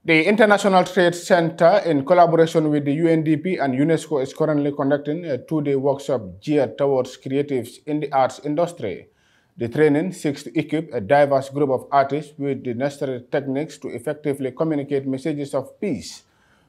The International Trade Center, in collaboration with the UNDP and UNESCO, is currently conducting a two-day workshop geared towards creatives in the arts industry. The training seeks to equip a diverse group of artists with the necessary techniques to effectively communicate messages of peace,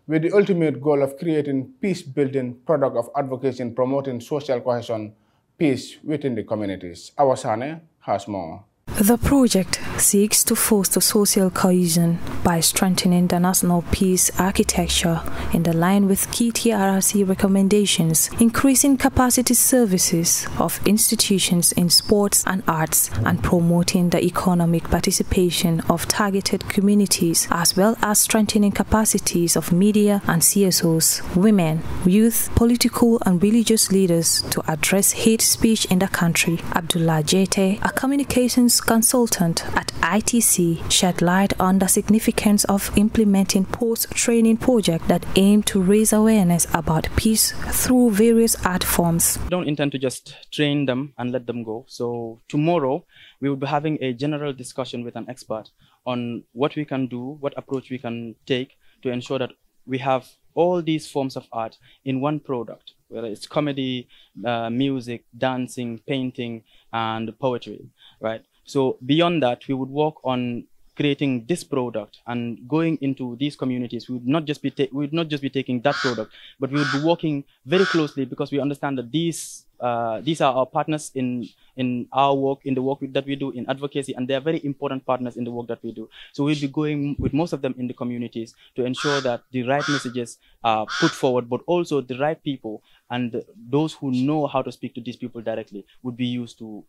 with the ultimate goal of creating peace-building product of advocacy and promoting social cohesion, peace within the communities. Awasane has more. The project seeks to foster social cohesion by strengthening the national peace architecture in line with key TRRC recommendations, increasing capacity services of institutions in sports and arts, and promoting the economic participation of targeted communities, as well as strengthening capacities of media and CSOs, women, youth, political and religious leaders to address hate speech in the country. Abdullah Jete, a communications consultant at ITC, shed light on the significance of implementing post-training projects that aim to raise awareness about peace through various art forms. We don't intend to just train them and let them go. So tomorrow we will be having a general discussion with an expert on what we can do, what approach we can take to ensure that we have all these forms of art in one product, whether it's comedy, music, dancing, painting, and poetry, right? So beyond that, we would work on creating this product and going into these communities. We would not just be taking that product, but we would be working very closely, because we understand that these are our partners in our work, in the work that we do in advocacy, and they are very important partners in the work that we do. So we'll be going with most of them in the communities to ensure that the right messages are put forward, but also the right people and those who know how to speak to these people directly would be used to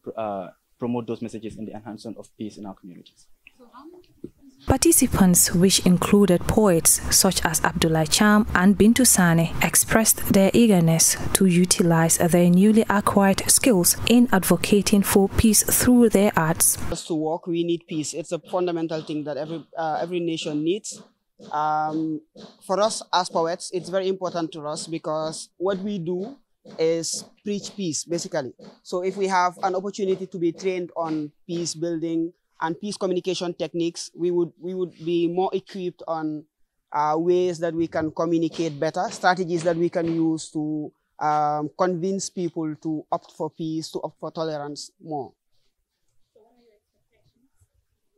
promote those messages in the enhancement of peace in our communities. Participants, which included poets such as Abdullah Cham and Bintu Sane, expressed their eagerness to utilize their newly acquired skills in advocating for peace through their arts. Just to work, we need peace. It's a fundamental thing that every nation needs. For us as poets, it's very important to us, because what we do is preach peace, basically. So if we have an opportunity to be trained on peace building and peace communication techniques, we would be more equipped on ways that we can communicate better, strategies that we can use to convince people to opt for peace, to opt for tolerance more. So what are your expectations?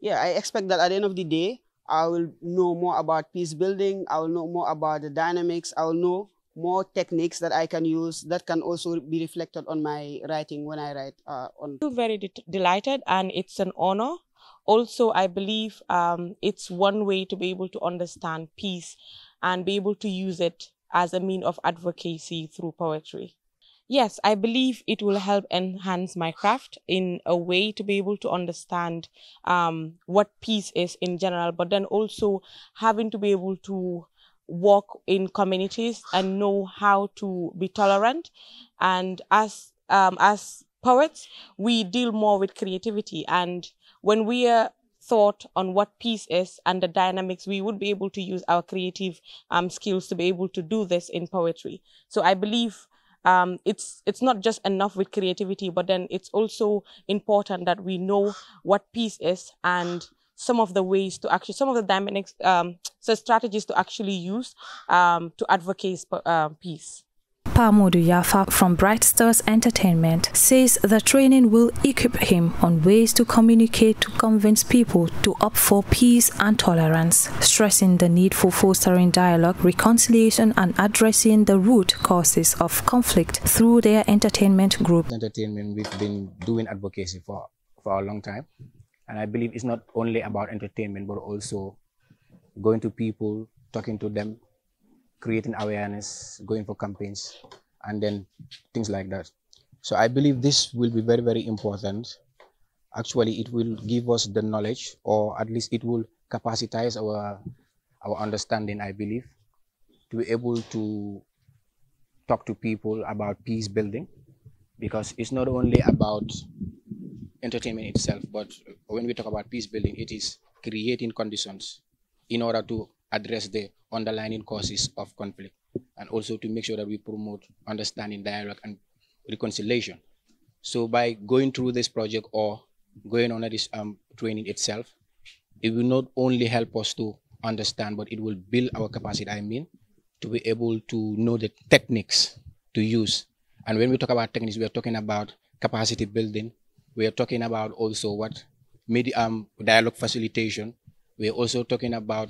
Yeah, I expect that at the end of the day, I will know more about peace building, I will know more about the dynamics, I will know more techniques that I can use that can also be reflected on my writing when I write on. I'm very delighted, and it's an honor. Also, I believe it's one way to be able to understand peace and be able to use it as a means of advocacy through poetry. Yes, I believe it will help enhance my craft in a way to be able to understand what peace is in general, but then also having to be able to work in communities and know how to be tolerant. And as poets, we deal more with creativity, and when we are thought on what peace is and the dynamics, we would be able to use our creative skills to be able to do this in poetry. So I believe it's not just enough with creativity, but then it's also important that we know what peace is and some of the ways to actually, some of the dynamics, so strategies to actually use to advocate peace. Pamodu Yafa from Bright Stars Entertainment says the training will equip him on ways to communicate to convince people to opt for peace and tolerance, stressing the need for fostering dialogue, reconciliation, and addressing the root causes of conflict through their entertainment group. Entertainment, we've been doing advocacy for a long time, and I believe it's not only about entertainment, but also going to people, talking to them, creating awareness, going for campaigns, and then things like that. So I believe this will be very, very important. Actually, it will give us the knowledge, or at least it will capacitize our understanding, I believe, to be able to talk to people about peace building, because it's not only about entertainment itself, but when we talk about peace building, it is creating conditions in order to address the underlying causes of conflict, and also to make sure that we promote understanding, dialogue, and reconciliation. So by going through this project or going on this training itself, it will not only help us to understand, but it will build our capacity, to be able to know the techniques to use. And when we talk about techniques, we are talking about capacity building. We are talking about also dialogue facilitation. We are also talking about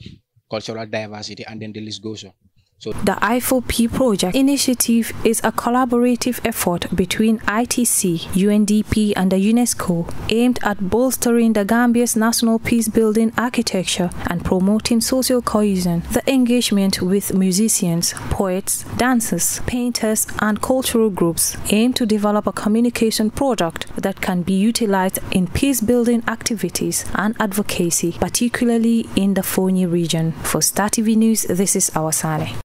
cultural diversity, and then the list goes on. So the I4P project initiative is a collaborative effort between ITC, UNDP and the UNESCO aimed at bolstering the Gambia's national peace-building architecture and promoting social cohesion. The engagement with musicians, poets, dancers, painters and cultural groups aim to develop a communication product that can be utilized in peace-building activities and advocacy, particularly in the Foni region. For Star TV News, this is Awasale.